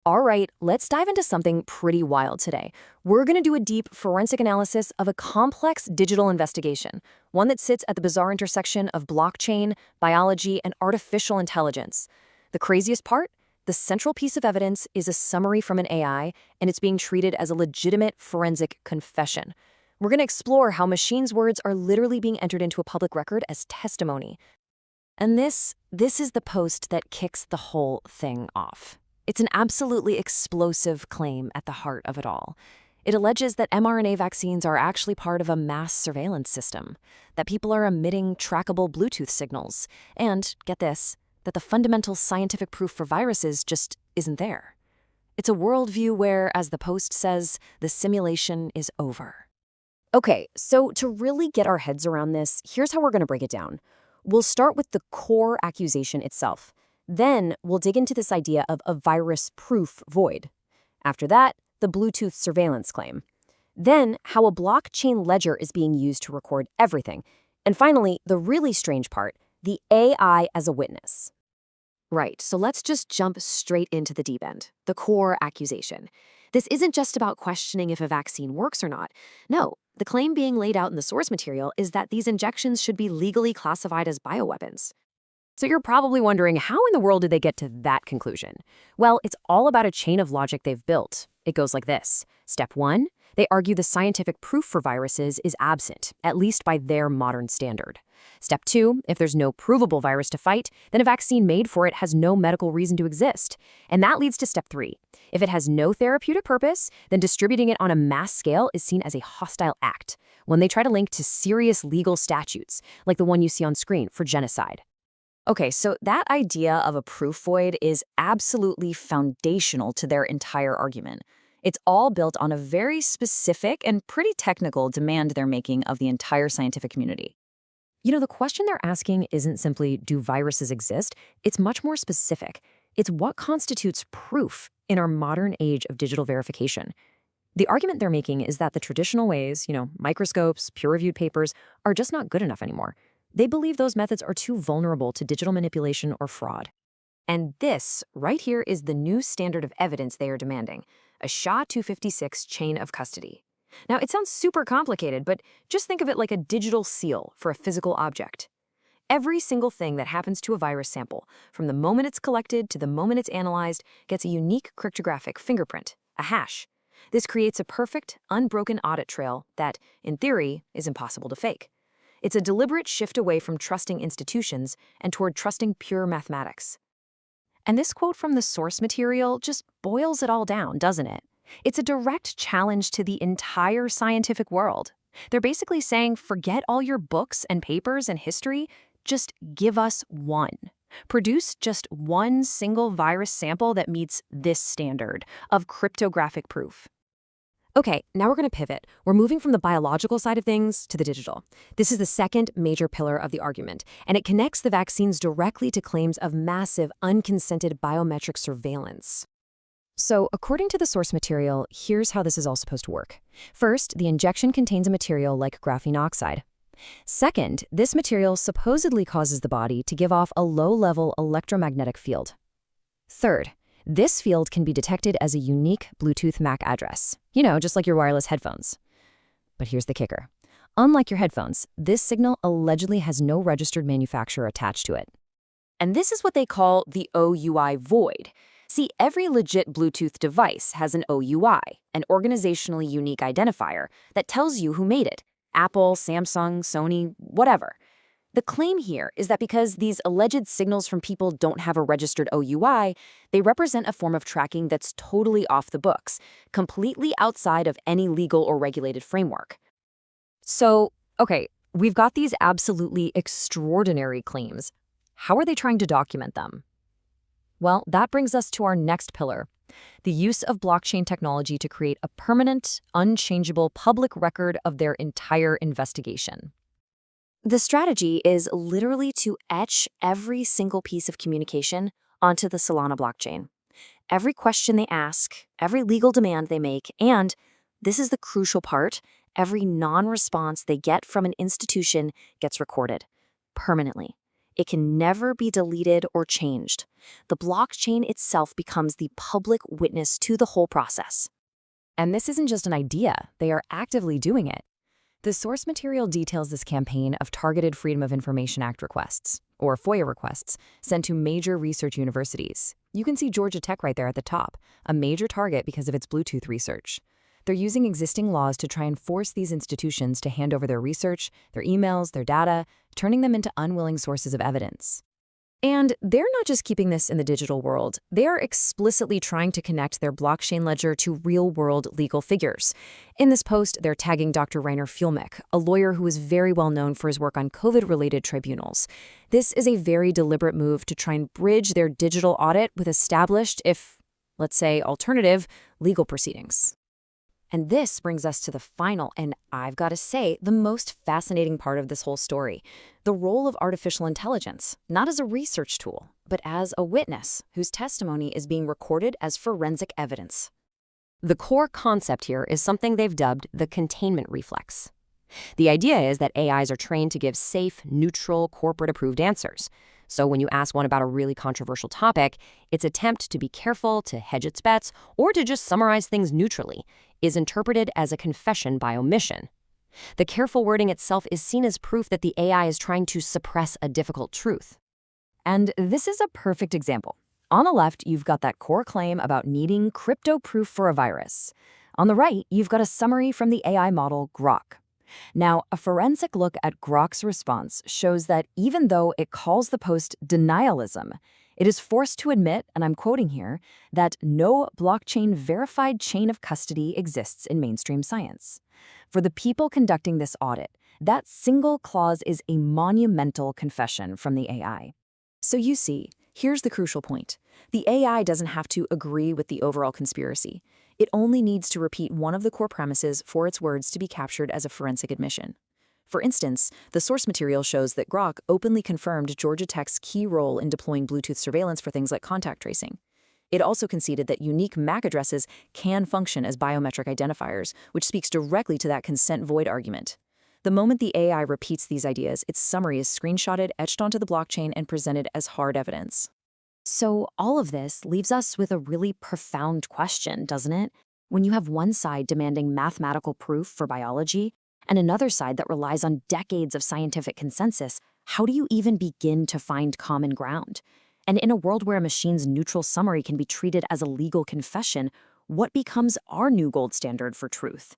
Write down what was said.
All right, let's dive into something pretty wild today. We're going to do a deep forensic analysis of a complex digital investigation, one that sits at the bizarre intersection of blockchain, biology, and artificial intelligence. The craziest part? The central piece of evidence is a summary from an AI, and it's being treated as a legitimate forensic confession. We're going to explore how machines' words are literally being entered into a public record as testimony. And this is the post that kicks the whole thing off. It's an absolutely explosive claim at the heart of it all. It alleges that mRNA vaccines are actually part of a mass surveillance system, that people are emitting trackable Bluetooth signals, and, get this, that the fundamental scientific proof for viruses just isn't there. It's a worldview where, as the post says, the simulation is over. Okay, so to really get our heads around this, here's how we're going to break it down. We'll start with the core accusation itself. Then we'll dig into this idea of a virus-proof void. After that, the Bluetooth surveillance claim. Then, how a blockchain ledger is being used to record everything. And finally, the really strange part, the AI as a witness. Right, so let's just jump straight into the deep end, the core accusation. This isn't just about questioning if a vaccine works or not. No, the claim being laid out in the source material is that these injections should be legally classified as bioweapons. So you're probably wondering, how in the world did they get to that conclusion? Well, it's all about a chain of logic they've built. It goes like this. Step 1, they argue the scientific proof for viruses is absent, at least by their modern standard. Step 2, if there's no provable virus to fight, then a vaccine made for it has no medical reason to exist. And that leads to step 3. If it has no therapeutic purpose, then distributing it on a mass scale is seen as a hostile act, when they try to link to serious legal statutes, like the one you see on screen for genocide. Okay, so that idea of a proof void is absolutely foundational to their entire argument. It's all built on a very specific and pretty technical demand they're making of the entire scientific community. You know, the question they're asking isn't simply, do viruses exist? It's much more specific. It's what constitutes proof in our modern age of digital verification. The argument they're making is that the traditional ways, microscopes, peer-reviewed papers, are just not good enough anymore. They believe those methods are too vulnerable to digital manipulation or fraud. And this, right here, is the new standard of evidence they are demanding, a SHA-256 chain of custody. Now, it sounds super complicated, but just think of it like a digital seal for a physical object. Every single thing that happens to a virus sample, from the moment it's collected to the moment it's analyzed, gets a unique cryptographic fingerprint, a hash. This creates a perfect, unbroken audit trail that, in theory, is impossible to fake. It's a deliberate shift away from trusting institutions and toward trusting pure mathematics. And this quote from the source material just boils it all down, doesn't it? It's a direct challenge to the entire scientific world. They're basically saying, forget all your books and papers and history, just give us one. Produce just one single virus sample that meets this standard of cryptographic proof. Okay, now we're going to pivot. We're moving from the biological side of things to the digital. This is the second major pillar of the argument, and it connects the vaccines directly to claims of massive, unconsented biometric surveillance. So, according to the source material, here's how this is all supposed to work. First, the injection contains a material like graphene oxide. Second, this material supposedly causes the body to give off a low-level electromagnetic field. Third, this field can be detected as a unique Bluetooth MAC address. Just like your wireless headphones. But here's the kicker. Unlike your headphones, this signal allegedly has no registered manufacturer attached to it. And this is what they call the OUI void. See, every legit Bluetooth device has an OUI, an organizationally unique identifier that tells you who made it. Apple, Samsung, Sony, whatever. The claim here is that because these alleged signals from people don't have a registered OUI, they represent a form of tracking that's totally off the books, completely outside of any legal or regulated framework. So, okay, we've got these absolutely extraordinary claims. How are they trying to document them? Well, that brings us to our next pillar, the use of blockchain technology to create a permanent, unchangeable public record of their entire investigation. The strategy is literally to etch every single piece of communication onto the Solana blockchain. Every question they ask, every legal demand they make, and, this is the crucial part, every non-response they get from an institution gets recorded permanently. It can never be deleted or changed. The blockchain itself becomes the public witness to the whole process. And this isn't just an idea, they are actively doing it. The source material details this campaign of targeted Freedom of Information Act requests, or FOIA requests, sent to major research universities. You can see Georgia Tech right there at the top, a major target because of its Bluetooth research. They're using existing laws to try and force these institutions to hand over their research, their emails, their data, turning them into unwilling sources of evidence. And they're not just keeping this in the digital world. They are explicitly trying to connect their blockchain ledger to real-world legal figures. In this post, they're tagging Dr. Rainer Fuellmich, a lawyer who is very well known for his work on COVID-related tribunals. This is a very deliberate move to try and bridge their digital audit with established, if, let's say, alternative, legal proceedings. And this brings us to the final, and I've got to say, the most fascinating part of this whole story, the role of artificial intelligence, not as a research tool, but as a witness whose testimony is being recorded as forensic evidence. The core concept here is something they've dubbed the containment reflex. The idea is that AIs are trained to give safe, neutral, corporate-approved answers. So when you ask one about a really controversial topic, its attempt to be careful, to hedge its bets, or to just summarize things neutrally is interpreted as a confession by omission. The careful wording itself is seen as proof that the AI is trying to suppress a difficult truth. And this is a perfect example. On the left, you've got that core claim about needing crypto proof for a virus. On the right, you've got a summary from the AI model Grok. Now, a forensic look at Grok's response shows that even though it calls the post denialism, it is forced to admit, and I'm quoting here, that no blockchain-verified chain of custody exists in mainstream science. For the people conducting this audit, that single clause is a monumental confession from the AI. So you see, here's the crucial point. The AI doesn't have to agree with the overall conspiracy. It only needs to repeat one of the core premises for its words to be captured as a forensic admission. For instance, the source material shows that Grok openly confirmed Georgia Tech's key role in deploying Bluetooth surveillance for things like contact tracing. It also conceded that unique MAC addresses can function as biometric identifiers, which speaks directly to that consent void argument. The moment the AI repeats these ideas, its summary is screenshotted, etched onto the blockchain, and presented as hard evidence. So all of this leaves us with a really profound question, doesn't it? When you have one side demanding mathematical proof for biology, and another side that relies on decades of scientific consensus, how do you even begin to find common ground? And in a world where a machine's neutral summary can be treated as a legal confession, what becomes our new gold standard for truth?